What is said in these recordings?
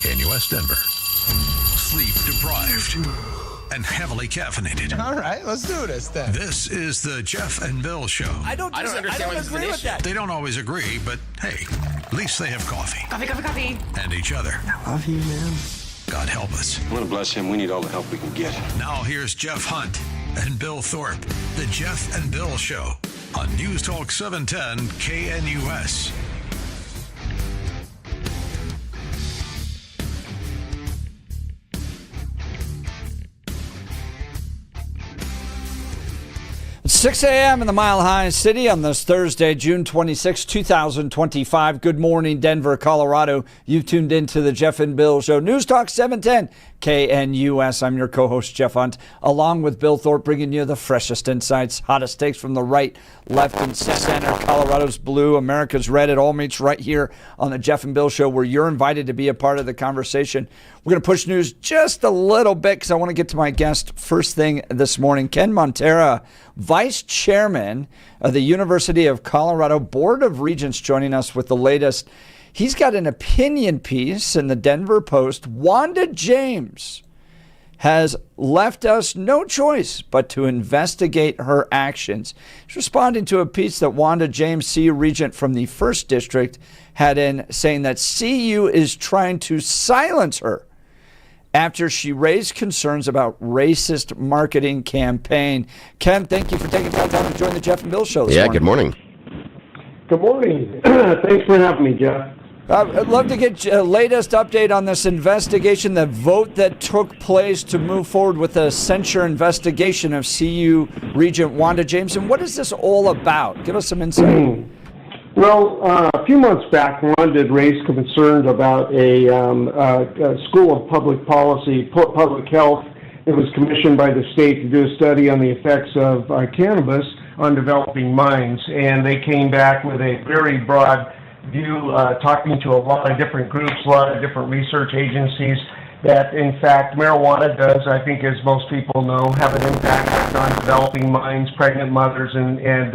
KNUS Denver. Sleep deprived and heavily caffeinated. All right, let's do this then. This is the Jeff and Bill Show. I don't agree with that. They don't always agree, but hey, at least they have coffee. Coffee. And each other. I love you, man. God help us. I want to bless him. We need all the help we can get. Now here's Jeff Hunt and Bill Thorpe. The Jeff and Bill Show on News Talk 710 KNUS. It's 6 a.m. in the Mile High City on this Thursday, June 26, 2025. Good morning, Denver, Colorado. You've tuned into the Jeff and Bill Show. News Talk 710 KNUS. I'm your co-host, Jeff Hunt, along with Bill Thorpe, bringing you the freshest insights, hottest takes from the right, left, and center. Colorado's blue, America's red. It all meets right here on the Jeff and Bill Show, where you're invited to be a part of the conversation. We're going to push news just a little bit because I want to get to my guest first thing this morning. Ken Montera, Vice Chairman of the University of Colorado Board of Regents, joining us with the latest. He's got an opinion piece in the Denver Post. Wanda James has left us no choice but to investigate her actions. He's responding to a piece that Wanda James, CU Regent from the 1st District, had in, saying that CU is trying to silence her after she raised concerns about racist marketing campaign. Ken, thank you for taking time to join the Jeff and Bill Show this morning. Good morning. Good morning. Thanks for having me, Jeff. I'd love to get your latest update on this investigation, the vote that took place to move forward with a censure investigation of CU Regent Wanda James. And what is this all about? Give us some insight. Well, a few months back, Wanda had raised concerns about a School of Public Policy, Public Health. It was commissioned by the state to do a study on the effects of cannabis on developing minds. And they came back with a very broad view, talking to a lot of different groups, a lot of different research agencies, that in fact marijuana does, I think as most people know, have an impact on developing minds, pregnant mothers, and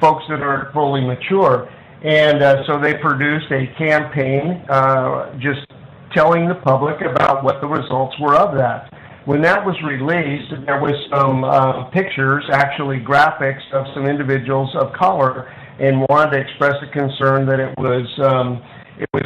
folks that aren't fully mature. And so they produced a campaign just telling the public about what the results were of that. When that was released, there was some pictures, actually graphics, of some individuals of color, and Wanda expressed a concern that it was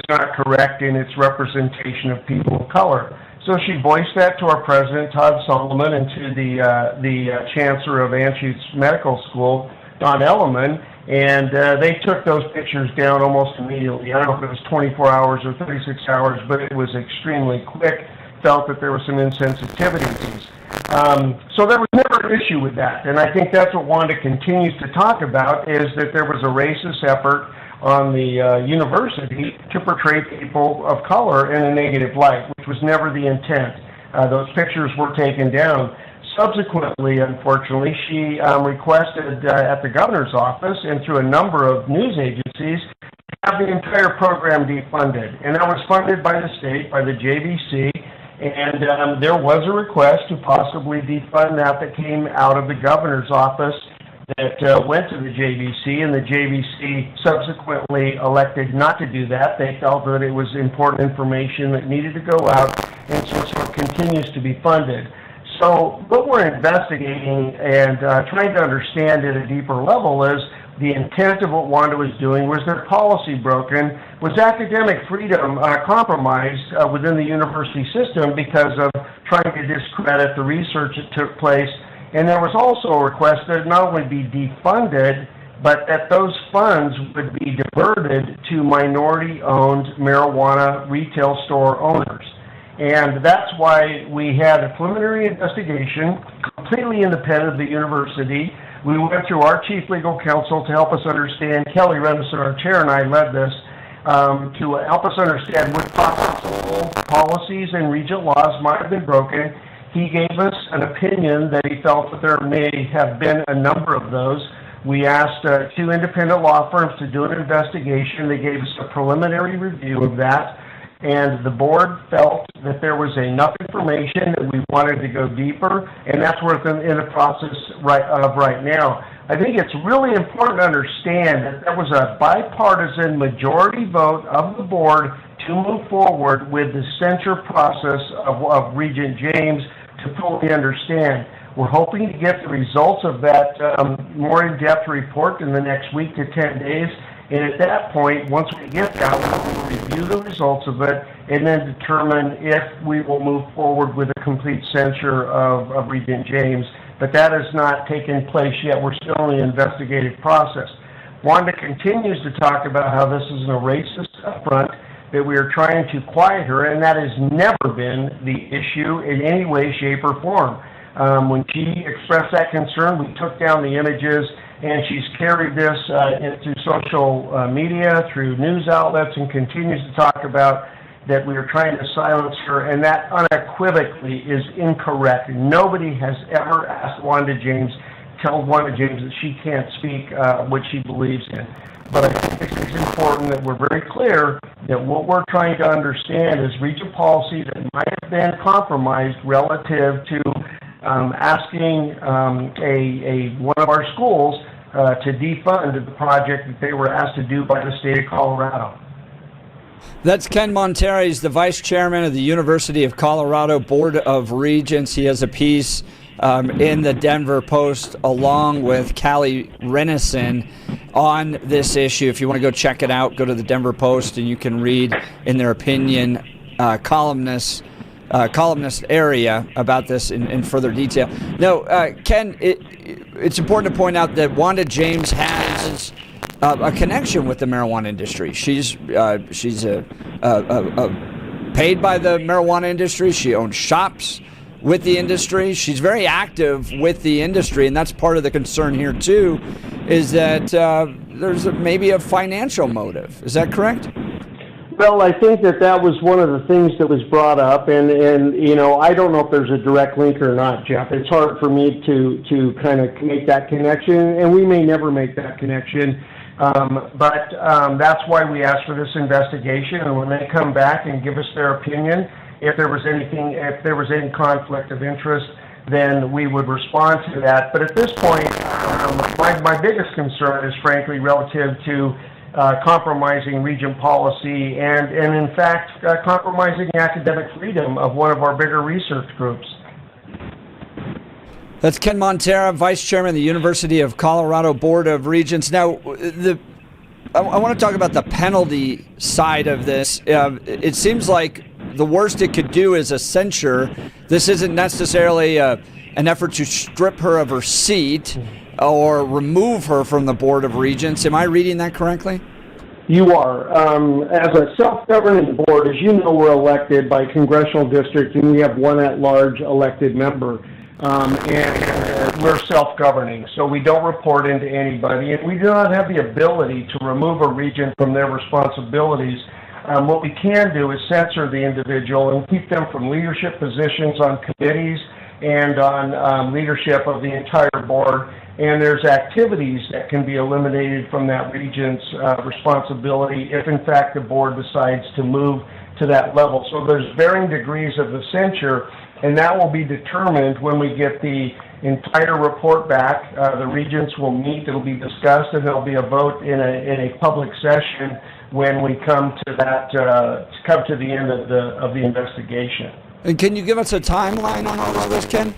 not correct in its representation of people of color. So she voiced that to our president, Todd Solomon, and to the chancellor of Anschutz Medical School, Don Elliman, and they took those pictures down almost immediately. I don't know if it was 24 hours or 36 hours, but it was extremely quick. Felt that there were some insensitivities. So there was never an issue with that, and I think that's what Wanda continues to talk about, is that there was a racist effort on the university to portray people of color in a negative light, which was never the intent. Those pictures were taken down. Subsequently, unfortunately, she requested at the governor's office and through a number of news agencies to have the entire program defunded. And that was funded by the state, by the JVC, and there was a request to possibly defund that came out of the governor's office that went to the JVC, and the JVC subsequently elected not to do that. They felt that it was important information that needed to go out, and so it continues to be funded. So what we're investigating and trying to understand at a deeper level is the intent of what Wanda was doing. Was their policy broken? Was academic freedom compromised within the university system because of trying to discredit the research that took place? And there was also a request that it not only be defunded, but that those funds would be diverted to minority-owned marijuana retail store owners. And that's why we had a preliminary investigation, completely independent of the university. We went through our chief legal counsel to help us understand. Kelly Renison, our chair, and I led this to help us understand what possible policies and regent laws might have been broken. He gave us an opinion that he felt that there may have been a number of those. We asked 2 independent law firms to do an investigation. They gave us a preliminary review of that. And the board felt that there was enough information that we wanted to go deeper, and that's what we're in the process right now. I think it's really important to understand that there was a bipartisan majority vote of the board to move forward with the censure process of Regent James to fully understand. We're hoping to get the results of that more in-depth report in the next week to 10 days. And at that point, once we get that, we'll review the results of it and then determine if we will move forward with a complete censure of Regent James. But that has not taken place yet. We're still in the investigative process. Wanda continues to talk about how this is a racist affront, that we are trying to quiet her, and that has never been the issue in any way, shape, or form. When she expressed that concern, we took down the images, and she's carried this into social media, through news outlets, and continues to talk about that we are trying to silence her, and that unequivocally is incorrect. Nobody has ever asked told Wanda James that she can't speak what she believes in. But I think it's important that we're very clear that what we're trying to understand is region policy that might have been compromised relative to asking one of our schools to defund the project that they were asked to do by the state of Colorado. That's Ken Montera. He's the vice chairman of the University of Colorado Board of Regents. He has a piece in the Denver Post along with Callie Renison on this issue. If you want to go check it out, go to the Denver Post and you can read in their opinion columnist area about this in further detail. No, Ken, it's important to point out that Wanda James has a connection with the marijuana industry. She's paid by the marijuana industry. She owns shops with the industry. She's very active with the industry, and that's part of the concern here too, is that there's maybe a financial motive. Is that correct? Well, I think that was one of the things that was brought up, and I don't know if there's a direct link or not, Jeff. It's hard for me to kind of make that connection, and we may never make that connection. But that's why we asked for this investigation, and when they come back and give us their opinion, if there was any conflict of interest, then we would respond to that. But at this point, my biggest concern is frankly relative to compromising Regent policy and in fact, compromising academic freedom of one of our bigger research groups. That's Ken Montera, Vice Chairman of the University of Colorado Board of Regents. Now, I want to talk about the penalty side of this. It seems like the worst it could do is a censure. This isn't necessarily an effort to strip her of her seat or remove her from the Board of Regents. Am I reading that correctly? You are. As a self-governing board, as you know, we're elected by congressional district, and we have one at-large elected member. And we're self-governing, so we don't report into anybody, and we do not have the ability to remove a regent from their responsibilities. What we can do is censor the individual and keep them from leadership positions on committees and on leadership of the entire board. And there's activities that can be eliminated from that regent's responsibility if, in fact, the board decides to move to that level. So there's varying degrees of the censure, and that will be determined when we get the entire report back. The regents will meet, it'll be discussed, and there'll be a vote in a public session when we come to the end of the investigation. And can you give us a timeline on all of this, Ken?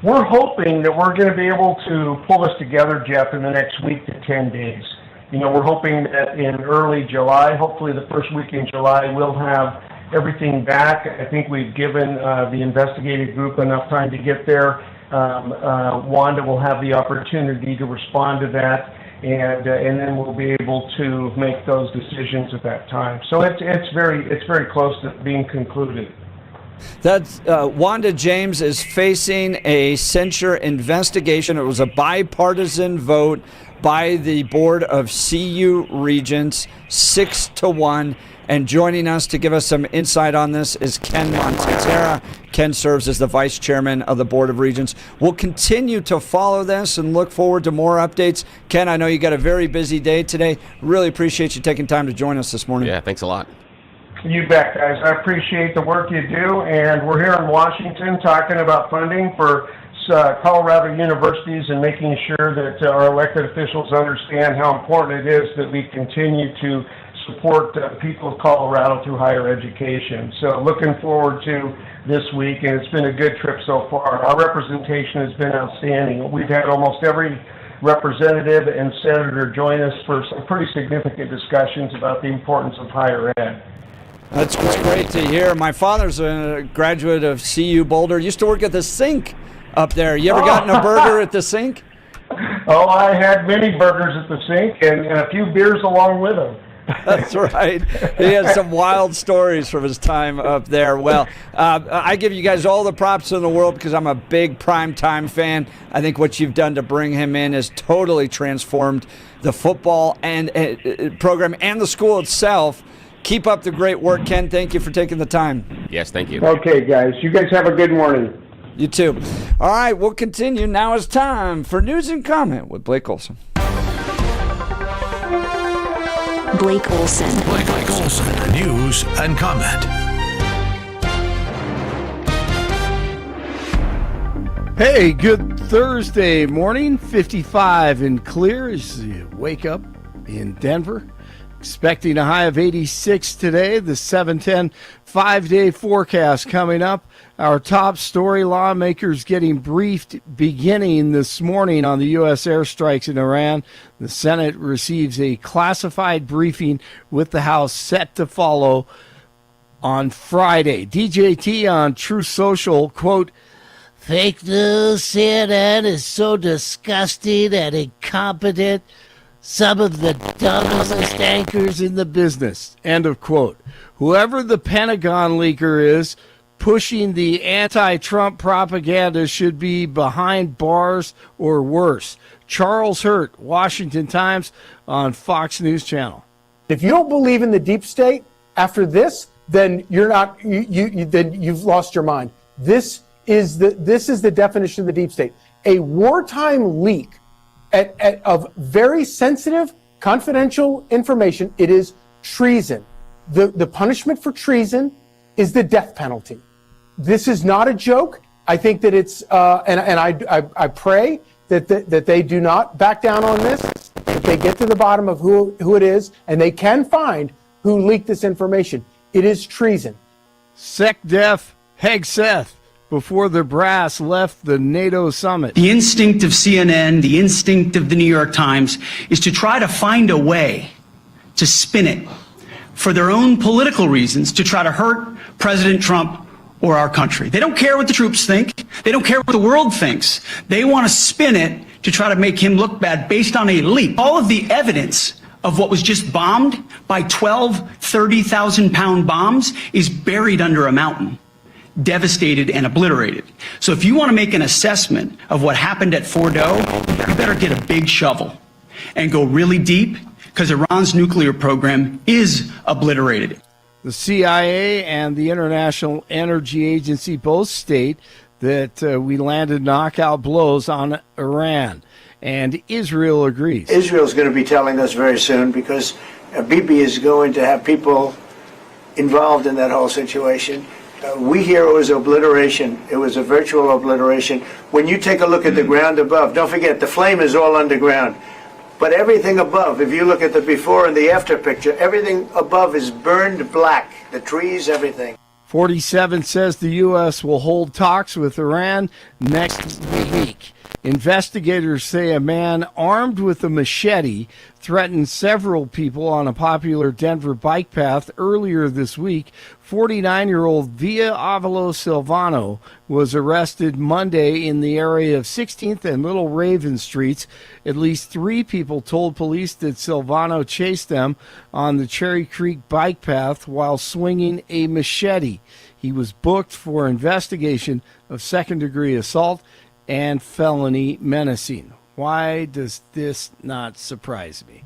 We're hoping that we're going to be able to pull this together, Jeff, in the next week to 10 days. We're hoping that in early July, hopefully the first week in July, we'll have everything back. I think we've given the investigative group enough time to get there. Wanda will have the opportunity to respond to that, and then we'll be able to make those decisions at that time. So it's very close to being concluded. That's Wanda James is facing a censure investigation. It was a bipartisan vote by the Board of CU Regents, 6-1. And joining us to give us some insight on this is Ken Montera. Ken serves as the Vice Chairman of the Board of Regents. We'll continue to follow this and look forward to more updates. Ken, I know you got a very busy day today. Really appreciate you taking time to join us this morning. Yeah, thanks a lot. You bet, guys. I appreciate the work you do, and we're here in Washington talking about funding for Colorado universities and making sure that our elected officials understand how important it is that we continue to support people of Colorado through higher education. So looking forward to this week, and it's been a good trip so far. Our representation has been outstanding. We've had almost every representative and senator join us for some pretty significant discussions about the importance of higher ed. That's great to hear. My father's a graduate of CU Boulder. Used to work at the Sink up there. You ever gotten a burger at the Sink? Oh, I had many burgers at the Sink and a few beers along with them. That's right. He has some wild stories from his time up there. Well, I give you guys all the props in the world because I'm a big primetime fan. I think what you've done to bring him in has totally transformed the football and program and the school itself. Keep up the great work, Ken. Thank you for taking the time. Yes, thank you. Okay, guys. You guys have a good morning. You too. All right, we'll continue. Now it's time for News and Comment with Blake Olson. Blake Olson. Blake Olson. News and Comment. Hey, good Thursday morning. 55 and clear as you wake up in Denver. Expecting a high of 86 today. The 7-10 5-day forecast coming up. Our top story, lawmakers getting briefed beginning this morning on the U.S. airstrikes in Iran. The Senate receives a classified briefing with the House set to follow on Friday. DJT on Truth Social, quote, "Fake news, CNN is so disgusting and incompetent. Some of the dumbest anchors in the business." End of quote. Whoever the Pentagon leaker is pushing the anti-Trump propaganda should be behind bars or worse. Charles Hurt, Washington Times on Fox News Channel. If you don't believe in the deep state after this, then then you've lost your mind. This is the definition of the deep state. A wartime leak of very sensitive, confidential information. It is treason. The punishment for treason is the death penalty. This is not a joke. I think that it's, I pray that they do not back down on this, that they get to the bottom of who it is, and they can find who leaked this information. It is treason. SecDef Hegseth before the brass left the NATO summit. The instinct of CNN, the instinct of the New York Times is to try to find a way to spin it for their own political reasons, to try to hurt President Trump or our country. They don't care what the troops think. They don't care what the world thinks. They want to spin it to try to make him look bad based on a leak. All of the evidence of what was just bombed by 12 30,000-pound bombs is buried under a mountain, devastated and obliterated. So if you want to make an assessment of what happened at Fordo, you better get a big shovel and go really deep, because Iran's nuclear program is obliterated. The CIA and the International Energy Agency both state that we landed knockout blows on Iran, and Israel agrees. Israel's going to be telling us very soon, because Bibi is going to have people involved in that whole situation. We hear it was obliteration. It was a virtual obliteration. When you take a look at the ground above, don't forget the flame is all underground. But everything above, if you look at the before and the after picture, everything above is burned black. The trees, everything. 47 says the U.S. will hold talks with Iran next week. Investigators say a man armed with a machete threatened several people on a popular Denver bike path earlier this week. 49-year-old Via Avalo Silvano was arrested Monday in the area of 16th and Little Raven Streets. At least 3 people told police that Silvano chased them on the Cherry Creek bike path while swinging a machete. He was booked for investigation of second-degree assault and felony menacing. Why does this not surprise me?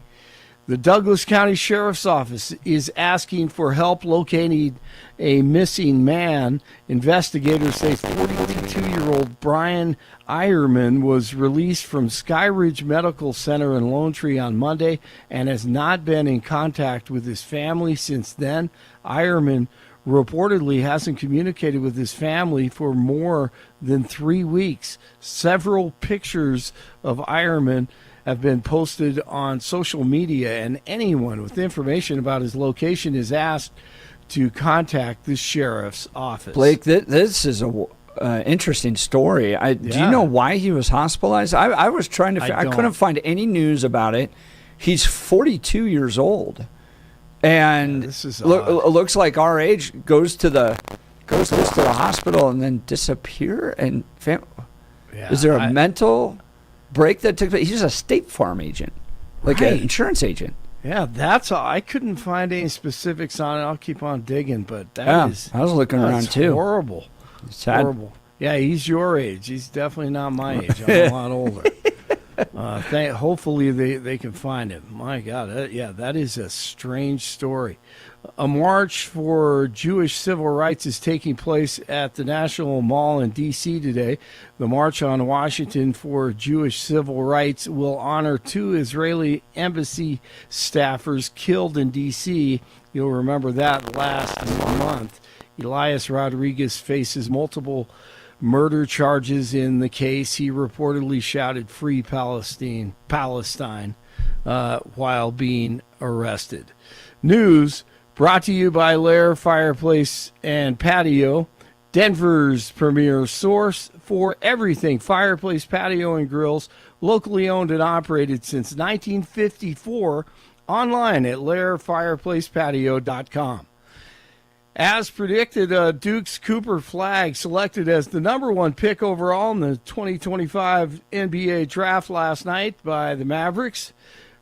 The Douglas County Sheriff's Office is asking for help locating a missing man. Investigators say 42-year-old Brian Eierman was released from Skyridge Medical Center in Lone Tree on Monday and has not been in contact with his family since then. Eierman reportedly hasn't communicated with his family for more than 3 weeks. Several pictures of Eierman have been posted on social media, and anyone with information about his location is asked to contact the sheriff's office. Blake, this is a interesting story. Do you know why he was hospitalized? I was trying to. I couldn't find any news about it. He's 42 years old, and this is looks like our age. Goes to the hospital and then disappear. And is there a mental break that took place? He's a State Farm agent, like an insurance agent. Yeah, that's all. I couldn't find any specifics on it. I'll keep on digging, but that is. I was looking around too. Horrible. Sad. Horrible. Yeah, he's your age. He's definitely not my age. I'm a lot older. Hopefully they can find him. My God, that is a strange story. A march for Jewish civil rights is taking place at the National Mall in D.C. today. The March on Washington for Jewish Civil Rights will honor 2 Israeli embassy staffers killed in D.C. You'll remember that last month. Elias Rodriguez faces multiple murder charges in the case. He reportedly shouted "Free Palestine" while being arrested. News brought to you by Lair Fireplace and Patio, Denver's premier source for everything fireplace, patio, and grills, locally owned and operated since 1954, online at lairfireplacepatio.com. As predicted, Duke's Cooper Flagg selected as the number 1 pick overall in the 2025 NBA draft last night by the Mavericks.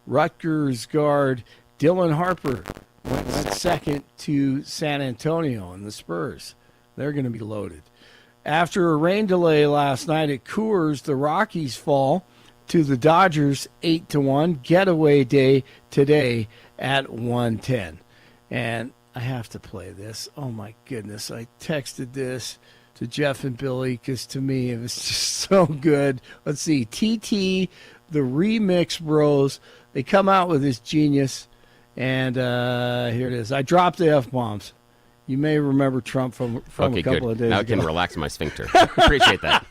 Rutgers guard Dylan Harper went second to San Antonio and the Spurs. They're going to be loaded. After a rain delay last night at Coors, the Rockies fall to the Dodgers 8-1. Getaway day today at 1:10. And I have to play this. Oh, my goodness. I texted this to Jeff and Billy because to me it was just so good. Let's see. TT, the Remix Bros, they come out with this genius. And here it is. I dropped the F-bombs. You may remember Trump from a couple of days now ago. I can relax my sphincter. Appreciate that.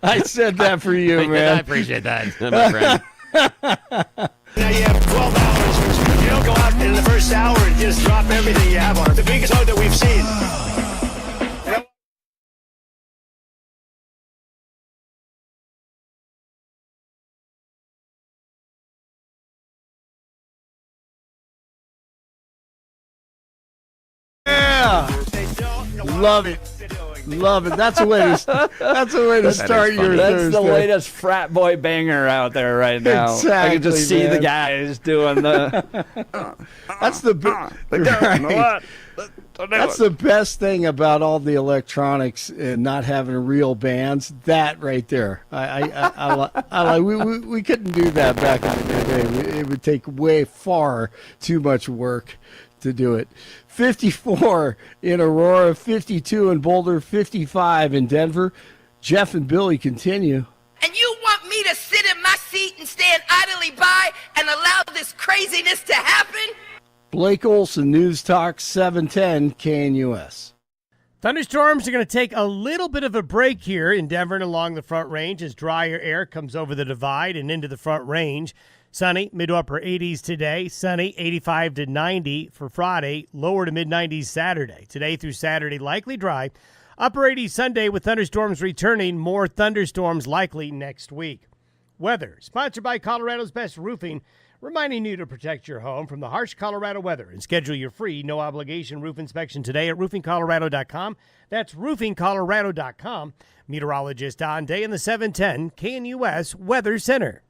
I said that for you, man. I appreciate that, my friend. Now you have 12 hours. You don't go out in the first hour and just drop everything you have on it. The biggest load that we've seen. Love it. Love it. That's a way to start your That's Thursday. the latest frat boy banger out there right now. Exactly, I can just see man. the guys doing the. That's the right. That's the best thing about all the electronics and not having real bands. That right there. We couldn't do that back in the day. It would take way far too much work to do it. 54 in Aurora, 52 in Boulder, 55 in Denver. Jeff and Billy continue. And you want me to sit in my seat and stand idly by and allow this craziness to happen? Blake Olson, News Talk 710 KNUS. Thunderstorms are going to take a little bit of a break here in Denver and along the Front Range as drier air comes over the divide and into the Front Range. Sunny, mid to upper 80s today. Sunny, 85 to 90 for Friday. Lower to mid 90s Saturday. Today through Saturday, likely dry. Upper 80s Sunday with thunderstorms returning. More thunderstorms likely next week. Weather, sponsored by Colorado's Best Roofing, reminding you to protect your home from the harsh Colorado weather and schedule your free, no-obligation roof inspection today at roofingcolorado.com. That's roofingcolorado.com. Meteorologist Don Day in the 710 KNUS Weather Center.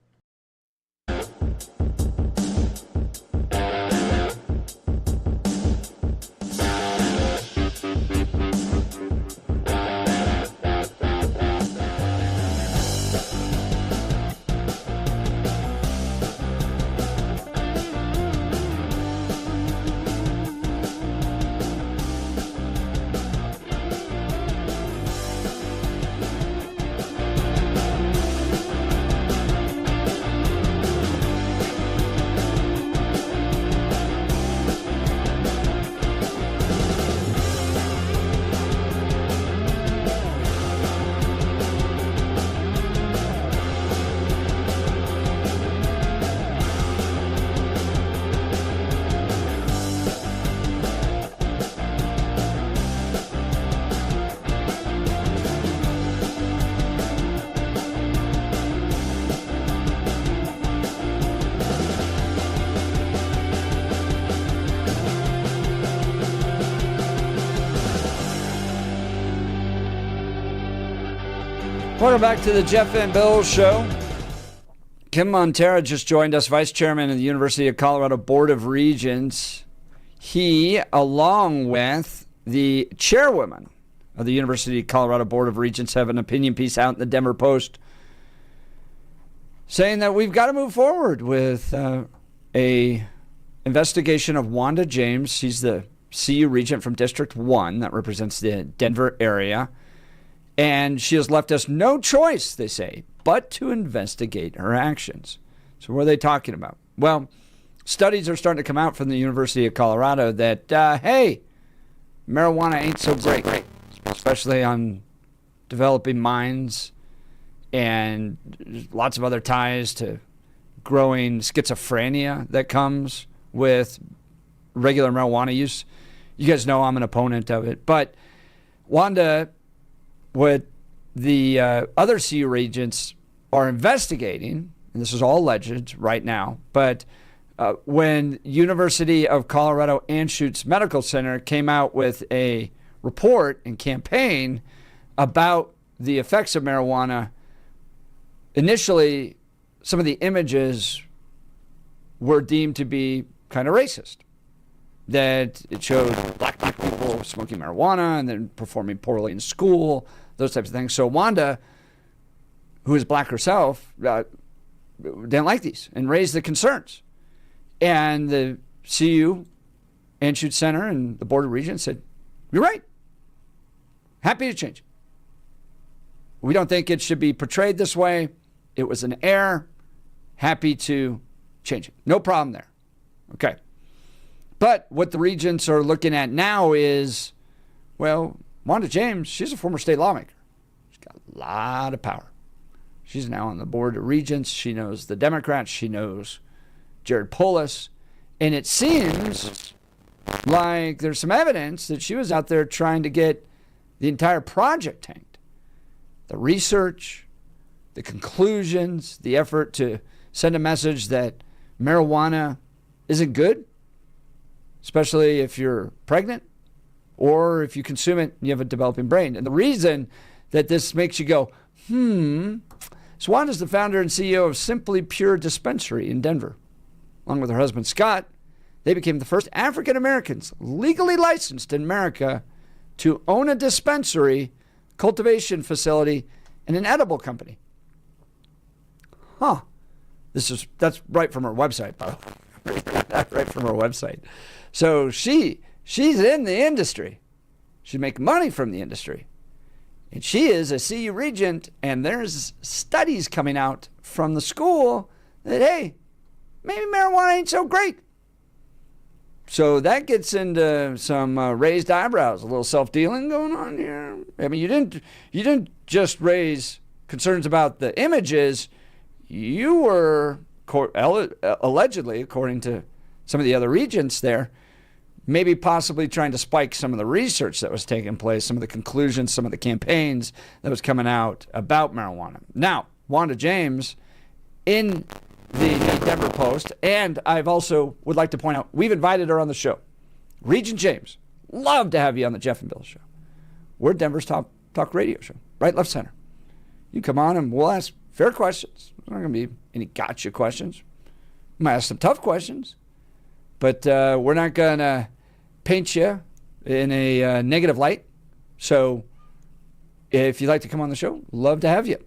Welcome back to the Jeff and Bill Show. Kim Montera just joined us, Vice Chairman of the University of Colorado Board of Regents. He, along with the Chairwoman of the University of Colorado Board of Regents, have an opinion piece out in the Denver Post saying that we've got to move forward with a investigation of Wanda James. She's the CU Regent from District 1 that represents the Denver area. And she has left us no choice, they say, but to investigate her actions. So what are they talking about? Well, studies are starting to come out from the University of Colorado that, hey, marijuana ain't so great, especially on developing minds and lots of other ties to growing schizophrenia that comes with regular marijuana use. You guys know I'm an opponent of it. But Wanda, what the other CU regents are investigating, and this is all alleged right now, but when University of Colorado Anschutz Medical Center came out with a report and campaign about the effects of marijuana, initially some of the images were deemed to be kind of racist. That it showed black people smoking marijuana and then performing poorly in school, those types of things. So Wanda, who is black herself, didn't like these and raised the concerns. And the CU Anschutz Center and the Board of Regents said, you're right. Happy to change it. We don't think it should be portrayed this way. It was an error. Happy to change it. No problem there. Okay. But what the regents are looking at now is, well, Wanda James, she's a former state lawmaker. She's got a lot of power. She's now on the Board of Regents. She knows the Democrats. She knows Jared Polis. And it seems like there's some evidence that she was out there trying to get the entire project tanked. The research, the conclusions, the effort to send a message that marijuana isn't good, especially if you're pregnant or if you consume it and you have a developing brain. And the reason that this makes you go, Swan is the founder and CEO of Simply Pure Dispensary in Denver. Along with her husband, Scott, they became the first African Americans legally licensed in America to own a dispensary, cultivation facility, and an edible company. That's right from her website, by the way. Right from her website. So she's in the industry. She makes money from the industry. And she is a CU regent, and there's studies coming out from the school that, hey, maybe marijuana ain't so great. So that gets into some raised eyebrows, a little self-dealing going on here. I mean, you didn't just raise concerns about the images. You were allegedly, according to some of the other regents there, maybe possibly trying to spike some of the research that was taking place, some of the conclusions, some of the campaigns that was coming out about marijuana. Now, Wanda James, in the Denver Post, and I've also would like to point out, we've invited her on the show. Regent James, love to have you on the Jeff and Bill Show. We're Denver's top talk radio show, right, left, center. You come on and we'll ask fair questions. There's not going to be any gotcha questions. We might ask some tough questions, but we're not going to paint you in a negative light. So if you'd like to come on the show, love to have you.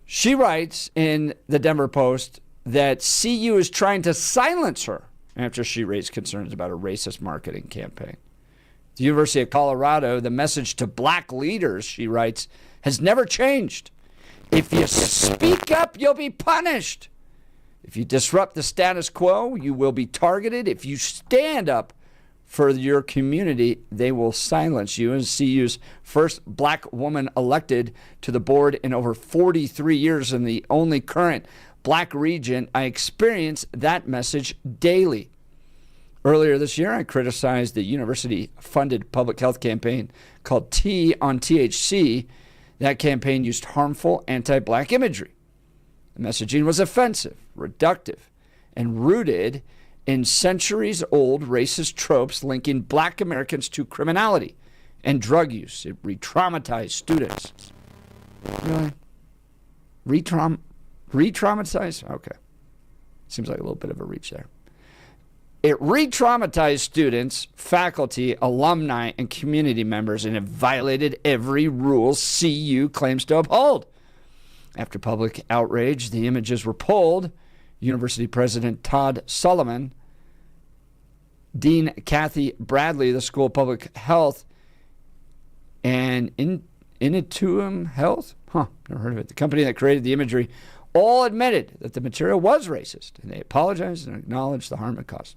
She writes in the Denver Post that CU is trying to silence her after she raised concerns about a racist marketing campaign. The University of Colorado, the message to black leaders, she writes, has never changed. If you speak up, you'll be punished. If you disrupt the status quo, you will be targeted. If you stand up for your community, they will silence you. And CU's first black woman elected to the board in over 43 years and the only current black regent, I experience that message daily. Earlier this year, I criticized the university-funded public health campaign called T on THC. That campaign used harmful anti-black imagery. The messaging was offensive, reductive, and rooted in centuries-old racist tropes linking black Americans to criminality and drug use. It re-traumatized students. Really? Re-traumatize? Okay. Seems like a little bit of a reach there. It re-traumatized students, faculty, alumni, and community members, and it violated every rule CU claims to uphold. After public outrage, the images were pulled. University President Todd Sullivan, Dean Kathy Bradley, the School of Public Health, and Intuitum Health, never heard of it, the company that created the imagery, all admitted that the material was racist, and they apologized and acknowledged the harm it caused.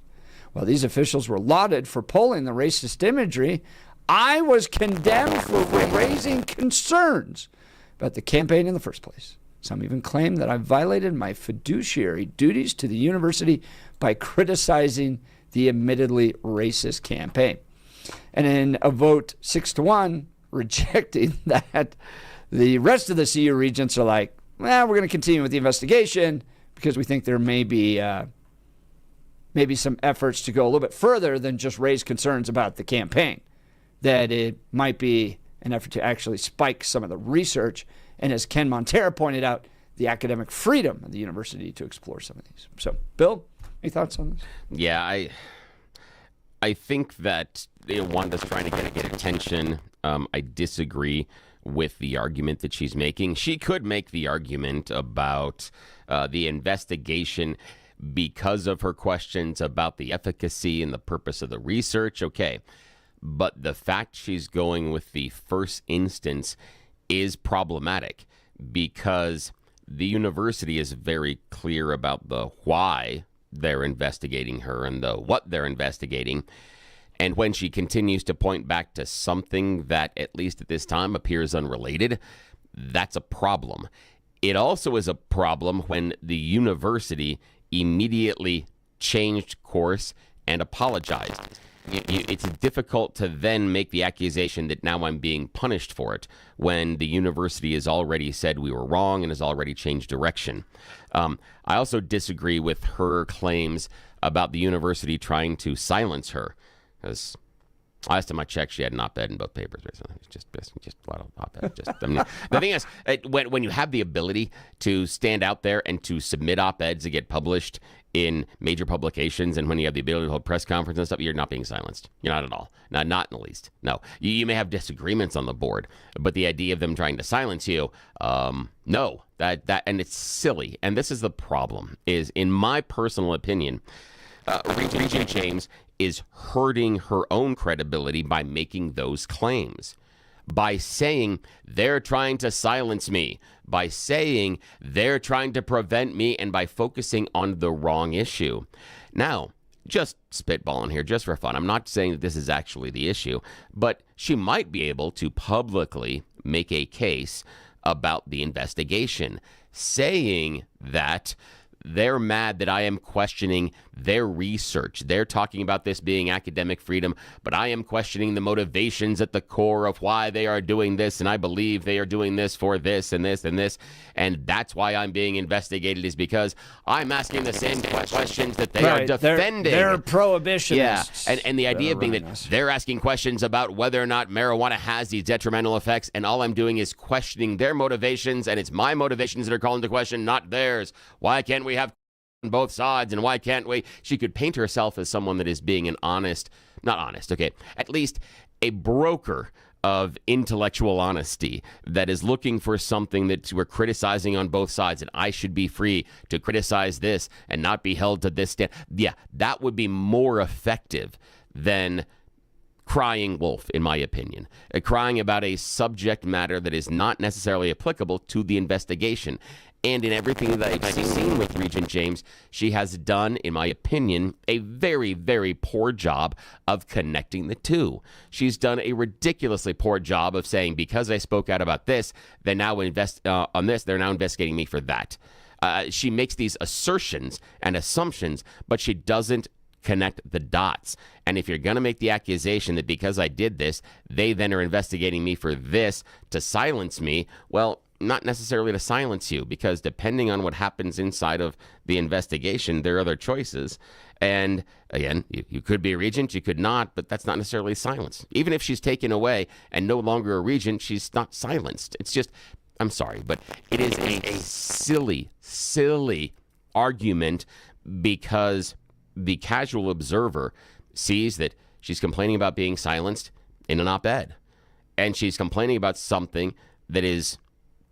While these officials were lauded for pulling the racist imagery, I was condemned for raising concerns about the campaign in the first place. Some even claim that I violated my fiduciary duties to the university by criticizing the admittedly racist campaign. And in a vote 6-1 rejecting that, the rest of the CU regents are like, well, we're going to continue with the investigation because we think there may be maybe some efforts to go a little bit further than just raise concerns about the campaign, that it might be an effort to actually spike some of the research, and as Ken Montero pointed out, the academic freedom of the university to explore some of these. So, Bill, any thoughts on this? Yeah, I think that Wanda's trying to get attention. I disagree with the argument that she's making. She could make the argument about the investigation because of her questions about the efficacy and the purpose of the research. Okay. But the fact she's going with the first instance is problematic because the university is very clear about the why they're investigating her and the what they're investigating. And when she continues to point back to something that, at least at this time, appears unrelated, that's a problem. It also is a problem when the university immediately changed course and apologized. It's difficult to then make the accusation that now I'm being punished for it when the university has already said we were wrong and has already changed direction. I also disagree with her claims about the university trying to silence her. Because last time I checked, she had an op-ed in both papers. It's just a lot of op-ed. The thing is, when you have the ability to stand out there and to submit op-eds that get published in major publications, and when you have the ability to hold press conferences and stuff, you're not being silenced. You're not at all. Not in the least. No. You may have disagreements on the board, but the idea of them trying to silence you, no. And it's silly. And this is the problem, is in my personal opinion, Regent James is hurting her own credibility by making those claims, by saying they're trying to silence me, by saying they're trying to prevent me, and by focusing on the wrong issue. Now, just spitballing here, just for fun, I'm not saying that this is actually the issue, but she might be able to publicly make a case about the investigation, saying that they're mad that I am questioning their research. They're talking about this being academic freedom, but I am questioning the motivations at the core of why they are doing this, and I believe they are doing this for this and this and this, and that's why I'm being investigated, is because I'm asking the same questions that they are defending. They're prohibitionists. Yeah, and the idea being that they're asking questions about whether or not marijuana has these detrimental effects, and all I'm doing is questioning their motivations, and it's my motivations that are called into question, not theirs. Why can't we have on both sides, and why can't we? She could paint herself as someone that is being an at least a broker of intellectual honesty that is looking for something that we're criticizing on both sides, and I should be free to criticize this and not be held to this standard. Yeah, that would be more effective than crying wolf, in my opinion. Crying about a subject matter that is not necessarily applicable to the investigation. And in everything that I've seen with Regent James, she has done, in my opinion, a very, very poor job of connecting the two. She's done a ridiculously poor job of saying, because I spoke out about this, they now on this, they're now investigating me for that. She makes these assertions and assumptions, but she doesn't connect the dots. And if you're going to make the accusation that because I did this, they then are investigating me for this to silence me, well, not necessarily to silence you, because depending on what happens inside of the investigation, there are other choices. And again, you could be a regent, you could not, but that's not necessarily silence. Even if she's taken away and no longer a regent, she's not silenced. It's just I'm sorry, but it is a silly argument because the casual observer sees that she's complaining about being silenced in an op-ed. And she's complaining about something that is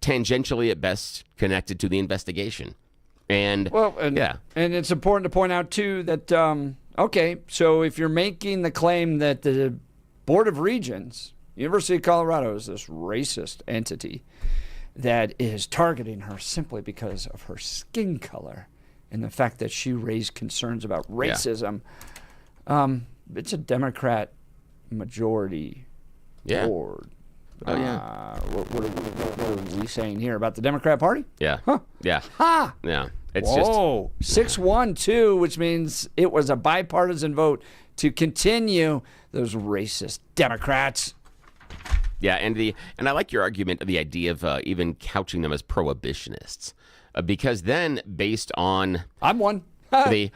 tangentially at best connected to the investigation. And and it's important to point out too that okay, so if you're making the claim that the Board of Regents, University of Colorado, is this racist entity that is targeting her simply because of her skin color and the fact that she raised concerns about racism, it's a Democrat majority board. Oh, yeah. What are we saying here about the Democrat Party? Yeah. Huh. Yeah. Ha! Yeah. It's Whoa. 6-1-2, which means it was a bipartisan vote to continue those racist Democrats. Yeah, and I like your argument, the idea of even couching them as prohibitionists, because then based on I'm one. But the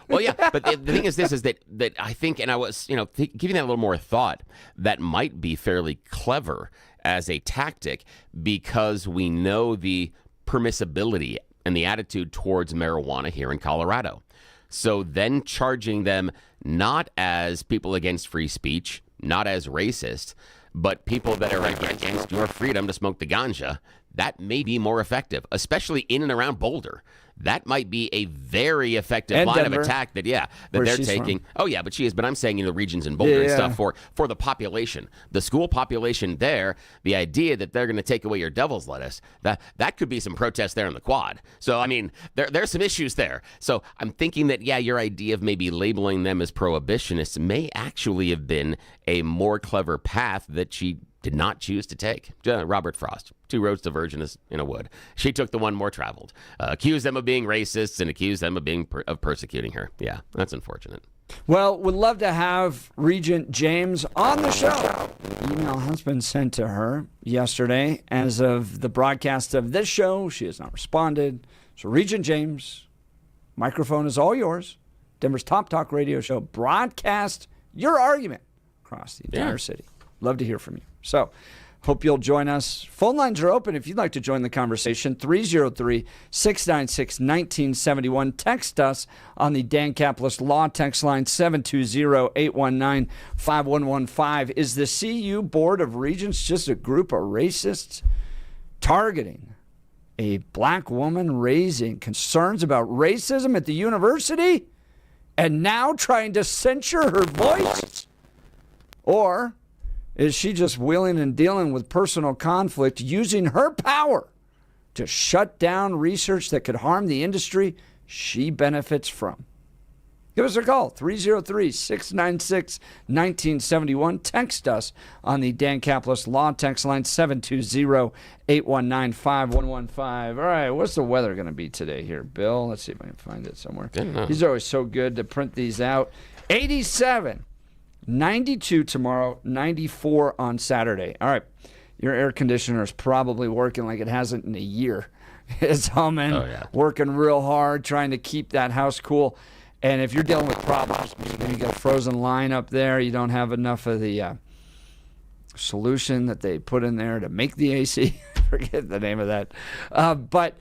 thing is that I think, and I was giving that a little more thought, that might be fairly clever as a tactic because we know the permissibility and the attitude towards marijuana here in Colorado. So then charging them not as people against free speech, not as racist, but people that are against your freedom to smoke the ganja, that may be more effective, especially in and around Boulder. That might be a very effective And line Denver, of attack that they're taking. From. Oh, yeah, but she is. But I'm saying the regions in Boulder and stuff for the population, the school population there, the idea that they're going to take away your devil's lettuce, that could be some protests there in the quad. So, I mean, there's some issues there. So I'm thinking that, your idea of maybe labeling them as prohibitionists may actually have been a more clever path that she did not choose to take. Robert Frost, 2 roads divergent in a wood. She took the one more traveled. Accused them of being racists and accused them of persecuting her. Yeah, that's unfortunate. Well, would love to have Regent James on the show. Email has been sent to her yesterday. As of the broadcast of this show, she has not responded. So Regent James, microphone is all yours. Denver's top talk radio show. Broadcast your argument across the entire city. Love to hear from you. So, hope you'll join us. Phone lines are open if you'd like to join the conversation. 303-696-1971. Text us on the Dan Caplis Law text line 720-819-5115. Is the CU Board of Regents just a group of racists targeting a black woman raising concerns about racism at the university and now trying to censure her voice? Or is she just wheeling and dealing with personal conflict, using her power to shut down research that could harm the industry she benefits from? Give us a call, 303-696-1971. Text us on the Dan Caplis Law text line, 720-819-5115. All right, what's the weather going to be today here, Bill? Let's see if I can find it somewhere. These are always so good to print these out. 87. 92 tomorrow, 94 on Saturday. All right, your air conditioner is probably working like it hasn't in a year. It's humming, working real hard, trying to keep that house cool. And if you're dealing with problems, maybe you got a frozen line up there, you don't have enough of the solution that they put in there to make the AC. Forget the name of that. But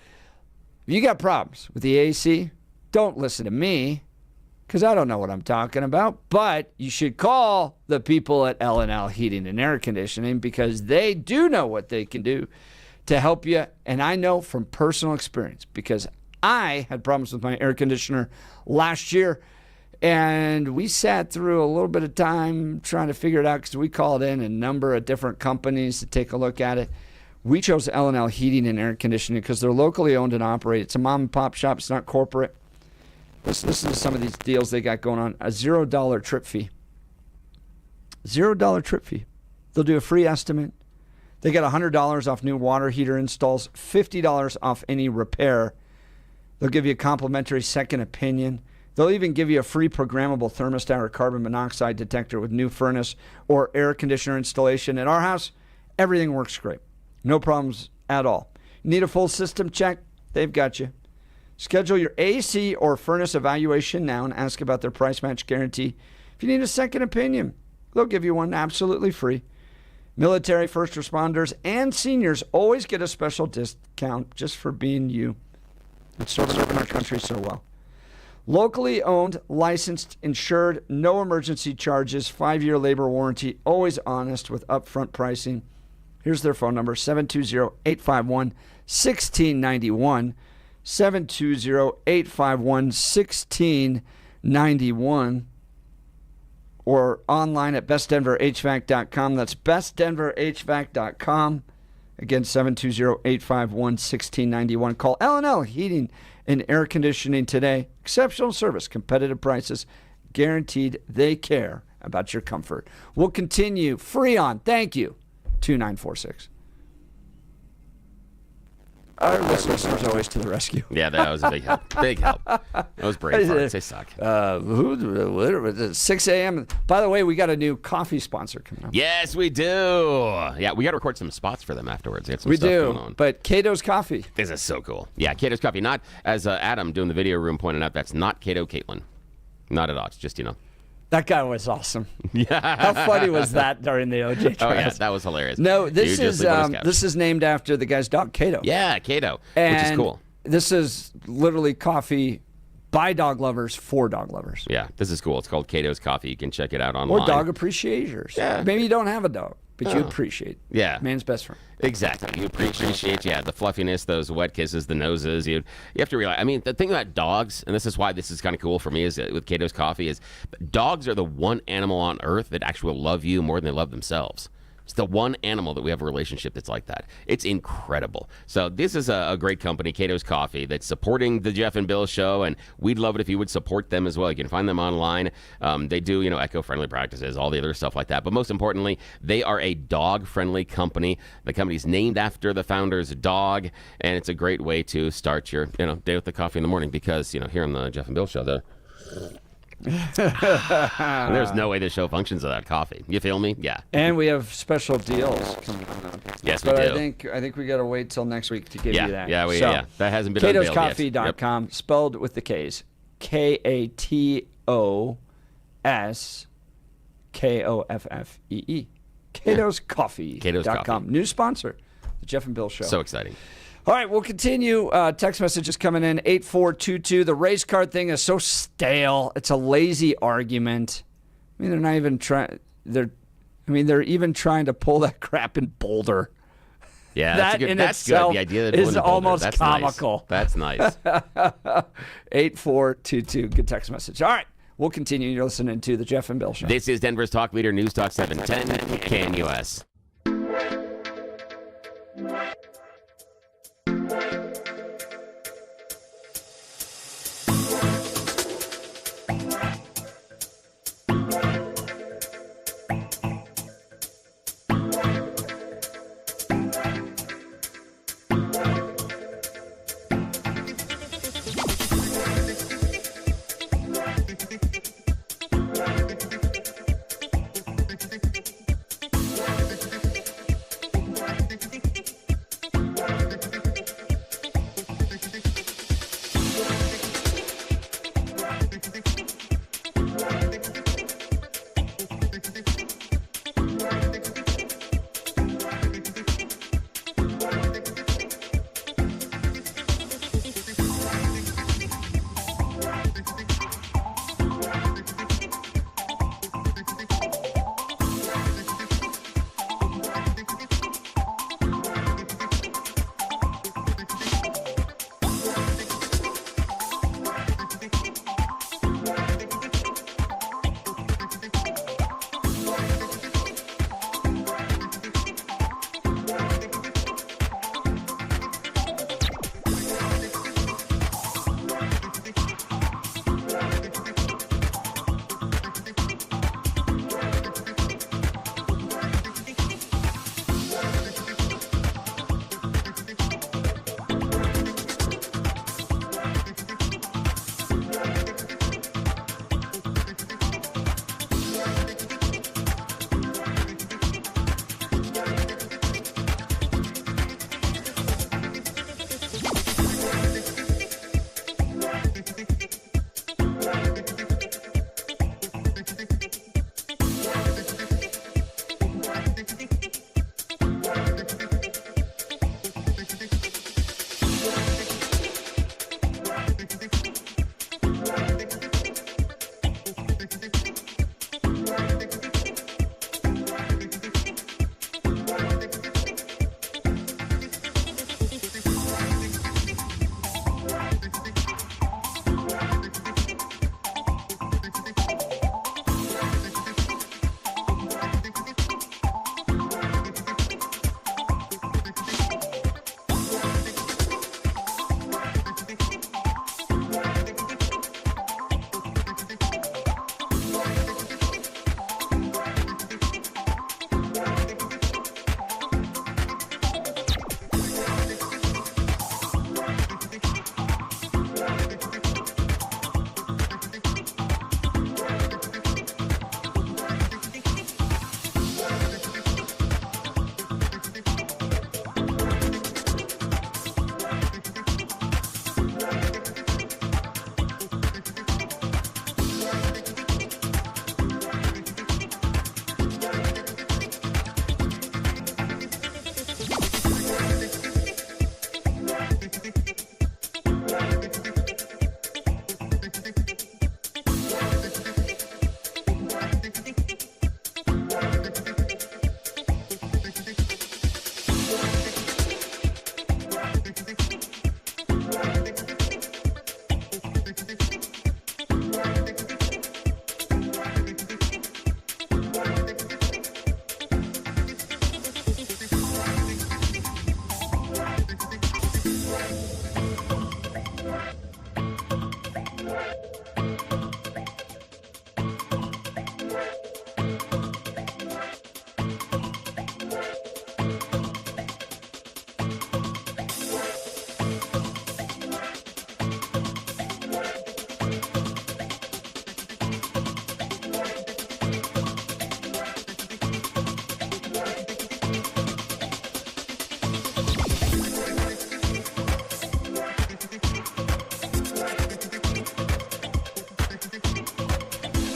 if you got problems with the AC, don't listen to me, because I don't know what I'm talking about, but you should call the people at L&L Heating and Air Conditioning, because they do know what they can do to help you. And I know from personal experience, because I had problems with my air conditioner last year, and we sat through a little bit of time trying to figure it out, because we called in a number of different companies to take a look at it. We chose L&L Heating and Air Conditioning because they're locally owned and operated. It's a mom and pop shop. It's not corporate. Listen to some of these deals they got going on. A $0 trip fee. $0 trip fee. They'll do a free estimate. They got $100 off new water heater installs, $50 off any repair. They'll give you a complimentary second opinion. They'll even give you a free programmable thermostat or carbon monoxide detector with new furnace or air conditioner installation. At our house, everything works great. No problems at all. You need a full system check? They've got you. Schedule your AC or furnace evaluation now and ask about their price match guarantee. If you need a second opinion, they'll give you one absolutely free. Military, first responders, and seniors always get a special discount just for being you and serving our country so well. Locally owned, licensed, insured, no emergency charges, 5-year labor warranty, always honest with upfront pricing. Here's their phone number, 720-851-1691, 720-851-1691, or online at bestdenverhvac.com. That's bestdenverhvac.com. Again, 720-851-1691. Call L&L Heating and Air Conditioning today. Exceptional service, competitive prices, guaranteed they care about your comfort. We'll continue. Freon, thank you. 2946. Our listeners always to the rescue. Yeah, that was a big help. Big help. Those brain farts, they suck. 6 a.m. By the way, we got a new coffee sponsor coming up. Yes, we do. Yeah, we got to record some spots for them afterwards. Get some stuff going on. But Cato's Coffee. This is so cool. Yeah, Cato's Coffee. Not, as Adam doing the video room pointed out, that's not Cato Caitlin. Not at all. It's just, That guy was awesome. Yeah. How funny was that during the OJ trial? Oh, yeah, that was hilarious. No, this is named after the guy's dog, Cato. Yeah, Cato, and which is cool. This is literally coffee by dog lovers for dog lovers. Yeah, this is cool. It's called Cato's Coffee. You can check it out online. Or dog appreciators. Yeah. Maybe you don't have a dog, but you appreciate man's best friend. Exactly. You appreciate, the fluffiness, those wet kisses, the noses. You have to realize, the thing about dogs, and this is why this is kind of cool for me is with Cato's Coffee, is dogs are the one animal on earth that actually will love you more than they love themselves. It's the one animal that we have a relationship that's like that. It's incredible. So this is a great company, Cato's Coffee, that's supporting the Jeff and Bill show, and we'd love it if you would support them as well. You can find them online. They do, eco-friendly practices, all the other stuff like that. But most importantly, they are a dog-friendly company. The company's named after the founder's dog, and it's a great way to start your, day with the coffee in the morning because, here on the Jeff and Bill show, there's no way this show functions without coffee. You feel me? Yeah. And we have special deals coming up. Yes, we do. I think we got to wait till next week to give you that. Yeah, that hasn't been unveiled yet. CatosCoffee.com, spelled with the K's. KatosKoffee. CatosCoffee.com. New sponsor, the Jeff and Bill Show. So exciting. All right, we'll continue. Text messages coming in, 8422. The race card thing is so stale. It's a lazy argument. They're not even trying. They're even trying to pull that crap in Boulder. Yeah, that's good. The idea that is almost comical. Nice. That's nice. 8422. Good text message. All right, we'll continue. You're listening to the Jeff and Bill Show. This is Denver's Talk Leader, News Talk 710 KNUS.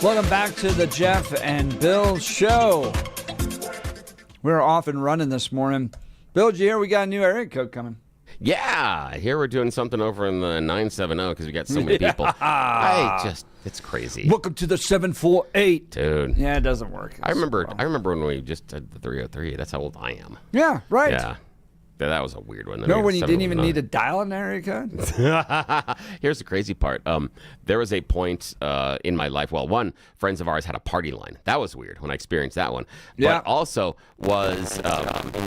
Welcome back to the Jeff and Bill Show. We're off and running this morning. Bill, did you hear we got a new area code coming? Yeah, here we're doing something over in the 970 because we got so many people. It's crazy. Welcome to the 748. Dude. Yeah, it doesn't work. I remember when we just did the 303. That's how old I am. Yeah, right. Yeah. That was a weird one. Remember when you didn't even need to dial an area code? Here's the crazy part. There was a point in my life. Well, one, friends of ours had a party line. That was weird when I experienced that one. Yeah. But also was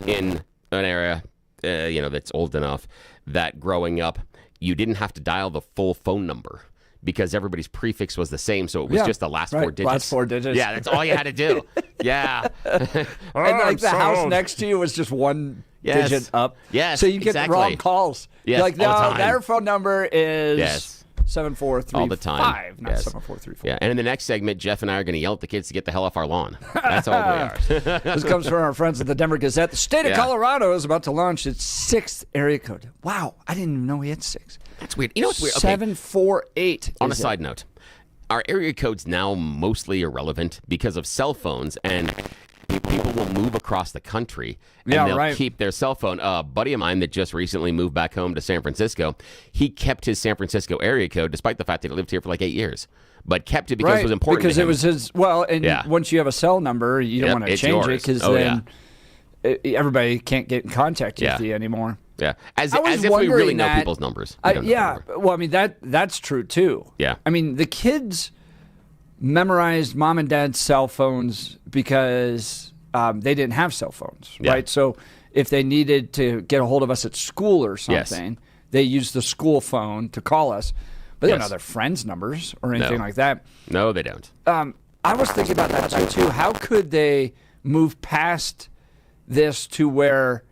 in an area, that's old enough that growing up, you didn't have to dial the full phone number because everybody's prefix was the same. So it was just the last four digits. Last 4 digits. Yeah, that's all you had to do. Yeah. And like the house next to you was just one digit up. Yes, so you get exactly. wrong calls. Yes, You're like, all the no, time. their phone number is 7435, all the time. not Yes. 7434. Yeah, and in the next segment, Jeff and I are going to yell at the kids to get the hell off our lawn. That's all we are. This comes from our friends at the Denver Gazette. The state of Colorado is about to launch its 6th area code. Wow, I didn't even know we had 6. That's weird. You know what's weird? Okay. 748. On a side note, our area code's now mostly irrelevant because of cell phones, and people will move across the country and they'll keep their cell phone. A buddy of mine that just recently moved back home to San Francisco, he kept his San Francisco area code despite the fact that he lived here for like 8 years, but kept it because it was important because to him. it was his. Well, and once you have a cell number, you don't want to change it because then everybody can't get in contact with you anymore. Yeah, as if we really know people's numbers. Well, I mean that's true too. Yeah, I mean the kids memorized mom and dad's cell phones because they didn't have cell phones, right? So if they needed to get a hold of us at school or something, they used the school phone to call us. But they don't know their friends' numbers or anything like that. No, they don't. I was thinking about that too. How could they move past this to where,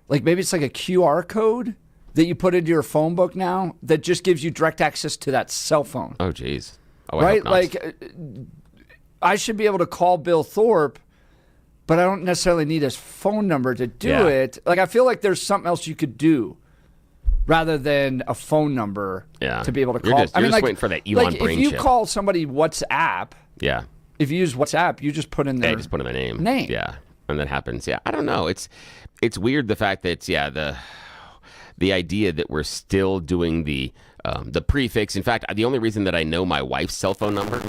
like, maybe it's like a QR code that you put into your phone book now that just gives you direct access to that cell phone? Oh, geez. Oh, right? Like, I should be able to call Bill Thorpe, but I don't necessarily need his phone number to do it. Like, I feel like there's something else you could do rather than a phone number to be able to call. You're just waiting for that Elon brain if you chip. call somebody WhatsApp, if you use WhatsApp, you just put in their just put in their name. Name. Yeah, and that happens. Yeah, I don't know. It's weird the fact that the idea that we're still doing the prefix. In fact, the only reason that I know my wife's cell phone number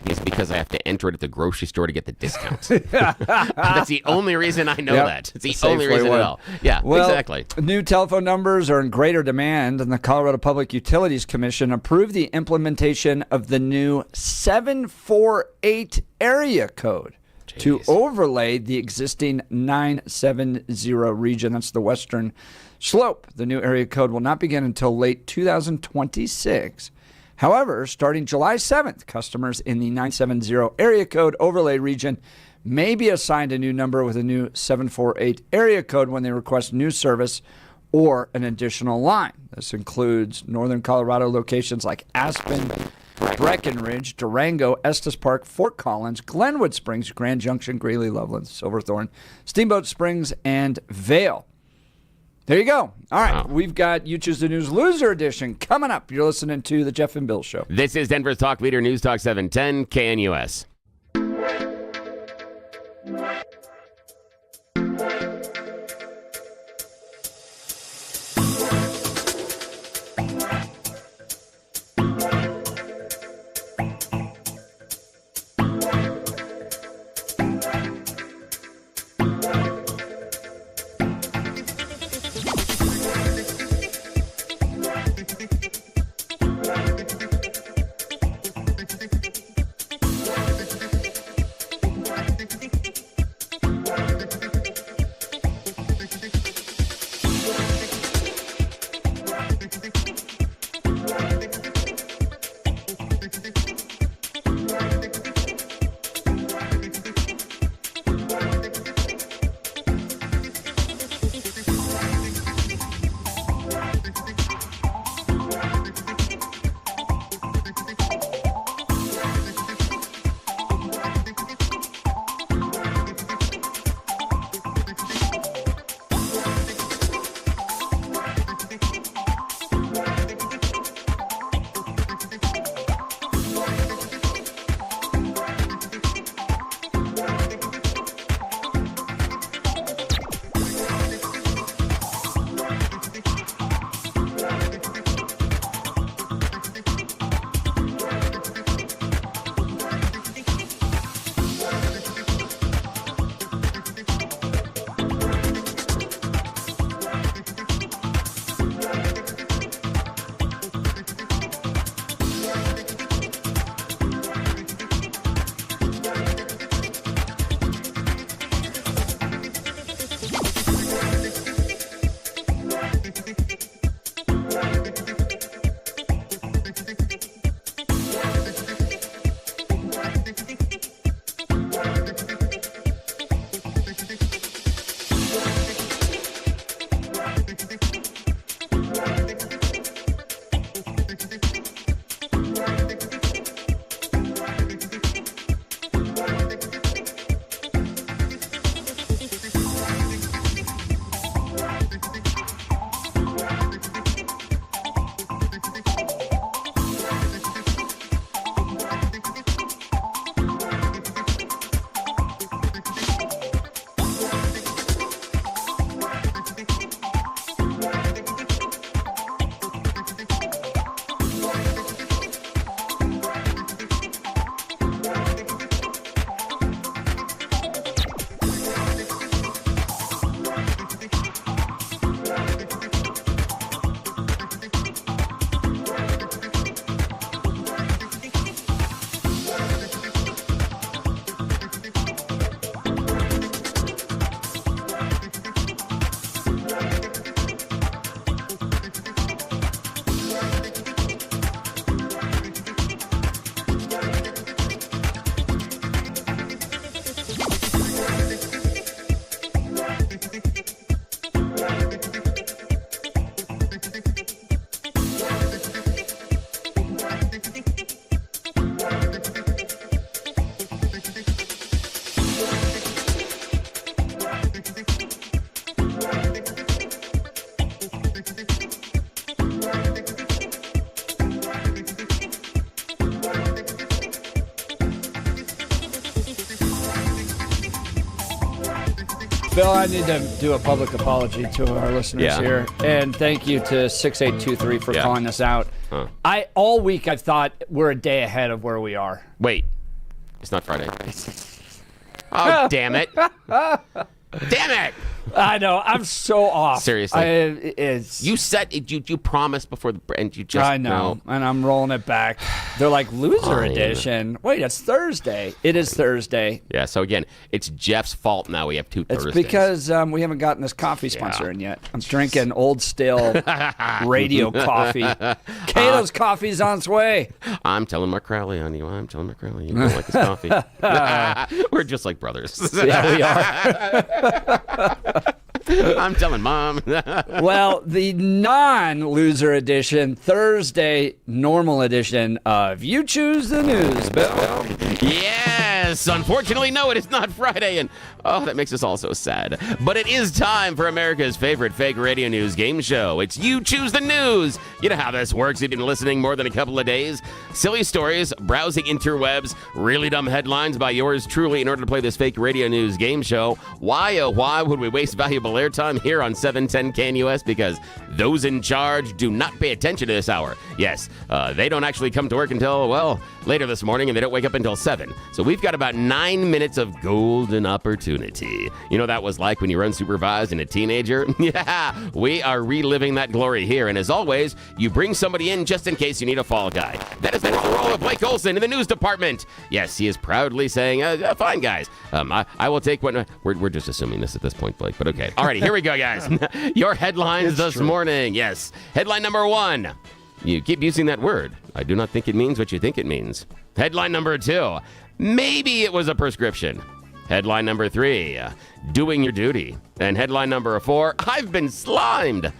is because I have to enter it at the grocery store to get the discount. That's the only reason I know that. It's the only reason at all. Yeah, exactly. New telephone numbers are in greater demand, and the Colorado Public Utilities Commission approved the implementation of the new 748 area code to overlay the existing 970 region. That's the western slope. The new area code will not begin until late 2026. However, starting July 7th, customers in the 970 area code overlay region may be assigned a new number with a new 748 area code when they request new service or an additional line. This includes northern Colorado locations like Aspen, Breckenridge, Durango, Estes Park, Fort Collins, Glenwood Springs, Grand Junction, Greeley, Loveland, Silverthorne, Steamboat Springs, and Vail. There you go. All right. We've got You Choose the News Loser Edition coming up. You're listening to The Jeff and Bill Show. This is Denver's Talk Leader, News Talk 710 KNUS. Bill, I need to do a public apology to our listeners here. And thank you to 6823 for calling us out. All week I've thought we're a day ahead of where we are. Wait. It's not Friday. Oh, damn it. Damn it! I know. I'm so off. Seriously. You said you promised before the and you just I know. And I'm rolling it back. They're like loser edition. Wait, it's Thursday. It is Thursday. Yeah, so again, it's Jeff's fault now we have two Thursdays. It's because we haven't gotten this coffee sponsor in yet. I'm drinking old stale radio coffee. Kato's coffee's on its way. I'm telling Mark Crowley on you. I'm telling Mark Crowley you don't like his coffee. We're just like brothers. Yeah, we are. I'm telling Mom. Well, the non-loser edition, Thursday normal edition of You Choose the News, Bill. Yes. Unfortunately, no, it is not Friday, and that makes us all so sad. But it is time for America's favorite fake radio news game show. It's You Choose the News. You know how this works. You've been listening more than a couple of days. Silly stories, browsing interwebs, really dumb headlines by yours truly in order to play this fake radio news game show. Why, oh, why would we waste valuable airtime here on 710 KNUS? Because those in charge do not pay attention to this hour. Yes, they don't actually come to work until, well, later this morning, and they don't wake up until 7. So we've got about 9 minutes of golden opportunity. You know that was like when you were unsupervised and a teenager? Yeah, we are reliving that glory here. And as always, you bring somebody in just in case you need a fall guy. That is the role of Blake Olson in the news department. Yes, he is proudly saying, fine, guys. I will take what... We're just assuming this at this point, Blake, but okay. Alrighty, here we go, guys. Your headlines this morning. Yes. Headline number 1. You keep using that word. I do not think it means what you think it means. Headline number 2. Maybe it was a prescription. Headline number 3. Doing your duty. And headline number 4. I've been slimed.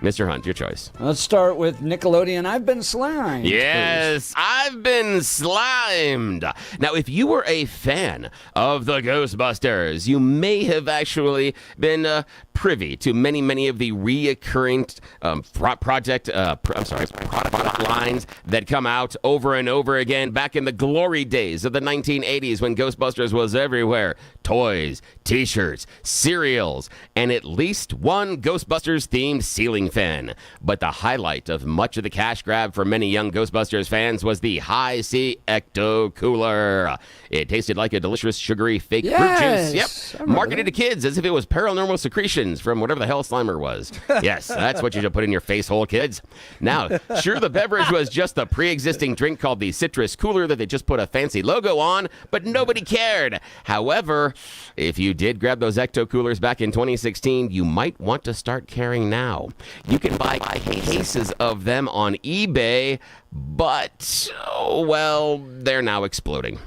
Mr. Hunt, your choice. Let's start with Nickelodeon. I've been slimed. Yes, please. I've been slimed. Now, if you were a fan of the Ghostbusters, you may have actually been privy to many of the reoccurring product lines that come out over and over again back in the glory days of the 1980s when Ghostbusters was everywhere. Toys, t-shirts, cereals, and at least one Ghostbusters-themed ceiling fan. But the highlight of much of the cash grab for many young Ghostbusters fans was the High C Ecto Cooler. It tasted like a delicious, sugary, fake fruit juice. Yep. Marketed to kids as if it was paranormal secretions from whatever the hell Slimer was. Yes, that's what you should put in your face hole, kids. Now, sure, the beverage was just a pre-existing drink called the Citrus Cooler that they just put a fancy logo on, but nobody cared. However, if you did grab those Ecto Coolers back in 2016, you might want to start caring now. You can buy cases of them on eBay, but, well, they're now exploding.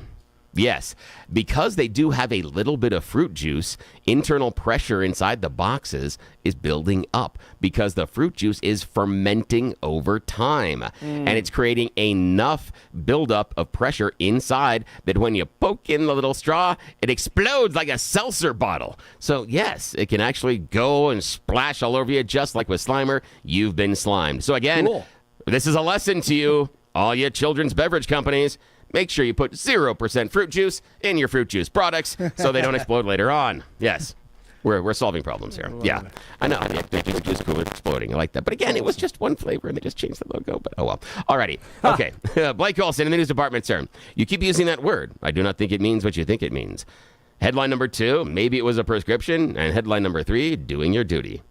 Yes, because they do have a little bit of fruit juice, internal pressure inside the boxes is building up because the fruit juice is fermenting over time. And it's creating enough buildup of pressure inside that when you poke in the little straw, it explodes like a seltzer bottle. So yes, it can actually go and splash all over you just like with Slimer. You've been slimed. So again, This is a lesson to you, all you children's beverage companies. Make sure you put 0% fruit juice in your fruit juice products so they don't explode later on. Yes, we're solving problems here. Yeah, I know. The juice cooler exploding. I like that. But again, it was just one flavor and they just changed the logo. But oh well. Alrighty. Okay. Blake Olson in the news department, sir. You keep using that word. I do not think it means what you think it means. Headline number 2, maybe it was a prescription. And headline number 3, doing your duty.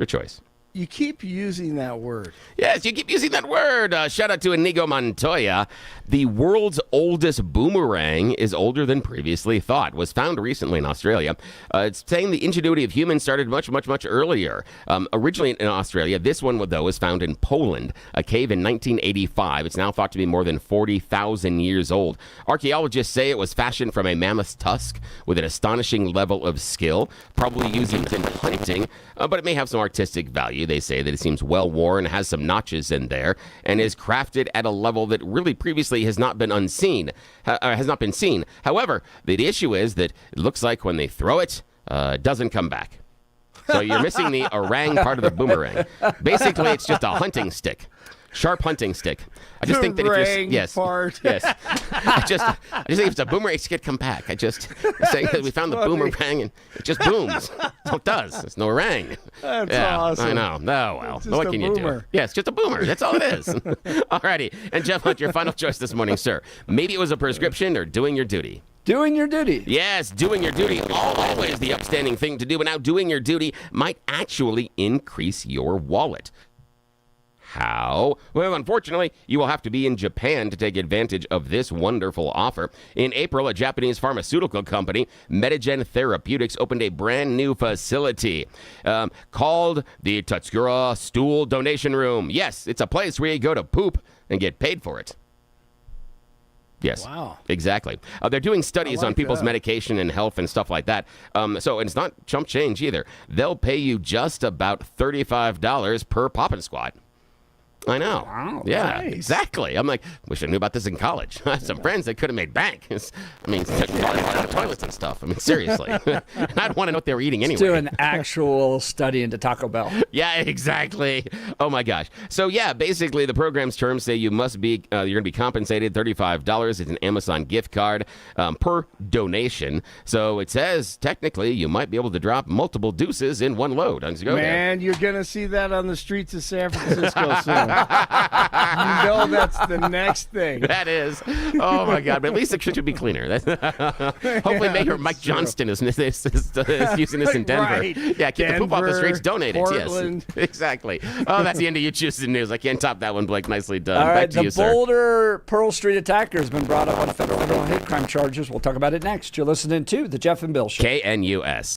Your choice. You keep using that word. Yes, you keep using that word. Shout out to Inigo Montoya. The world's oldest boomerang is older than previously thought. Was found recently in Australia. It's saying the ingenuity of humans started much earlier. Originally in Australia, this one, though, was found in Poland, a cave in 1985. It's now thought to be more than 40,000 years old. Archaeologists say it was fashioned from a mammoth's tusk with an astonishing level of skill, probably used in hunting, but it may have some artistic value. They say that it seems well worn, has some notches in there, and is crafted at a level that really previously has not been seen. However, the issue is that it looks like when they throw it, it doesn't come back. So you're missing the orang part of the boomerang. Basically, it's just a hunting stick. Sharp hunting stick. I just think that if Rang you're part. yes, I just think if it's a boomerang, it's gonna come back. I just say that we found the boomerang and it just booms. That's what it does. It's no rang. That's yeah, awesome. I know. No, well, It's what just can a you do? boomer. Yeah, it's just a boomer. That's all it is. Alrighty. And Jeff Hunt, your final choice this morning, sir. Maybe it was a prescription or doing your duty. Doing your duty. Yes, doing your duty, always the upstanding thing to do. But now doing your duty might actually increase your wallet. How? Well, unfortunately, you will have to be in Japan to take advantage of this wonderful offer. In April, a Japanese pharmaceutical company, Medigen Therapeutics, opened a brand new facility called the Tatsukura Stool Donation Room. Yes, it's a place where you go to poop and get paid for it. Yes. Wow. Exactly. They're doing studies on people's medication and health and stuff like that. So it's not chump change either. They'll pay you just about $35 per pop and squat. I know. Wow, yeah, nice. Exactly. I'm like, wish I knew about this in college. I had some friends that could have made bank. I mean, toilets and stuff. I mean, seriously. And I'd want to know what they were eating anyway. Do an actual study into Taco Bell. Yeah, exactly. Oh my gosh. So yeah, basically the program's terms say you must be, you're going to be compensated $35. It's an Amazon gift card per donation. So it says technically you might be able to drop multiple deuces in one load. Man, you're going to see that on the streets of San Francisco soon. You know that's the next thing. That is. Oh my God! But at least it should be cleaner. Hopefully, Mayor Mike Johnston is using this in Denver. Right. Yeah, keep the poop off the streets. Donate Portland. it. Yes, exactly. Oh, that's the end of You Choose the News. I can't top that one, Blake. Nicely done. All right, Back to you, the sir. Boulder Pearl Street attacker has been brought up on federal hate crime charges. We'll talk about it next. You're listening to The Jeff and Bill Show. KNUS.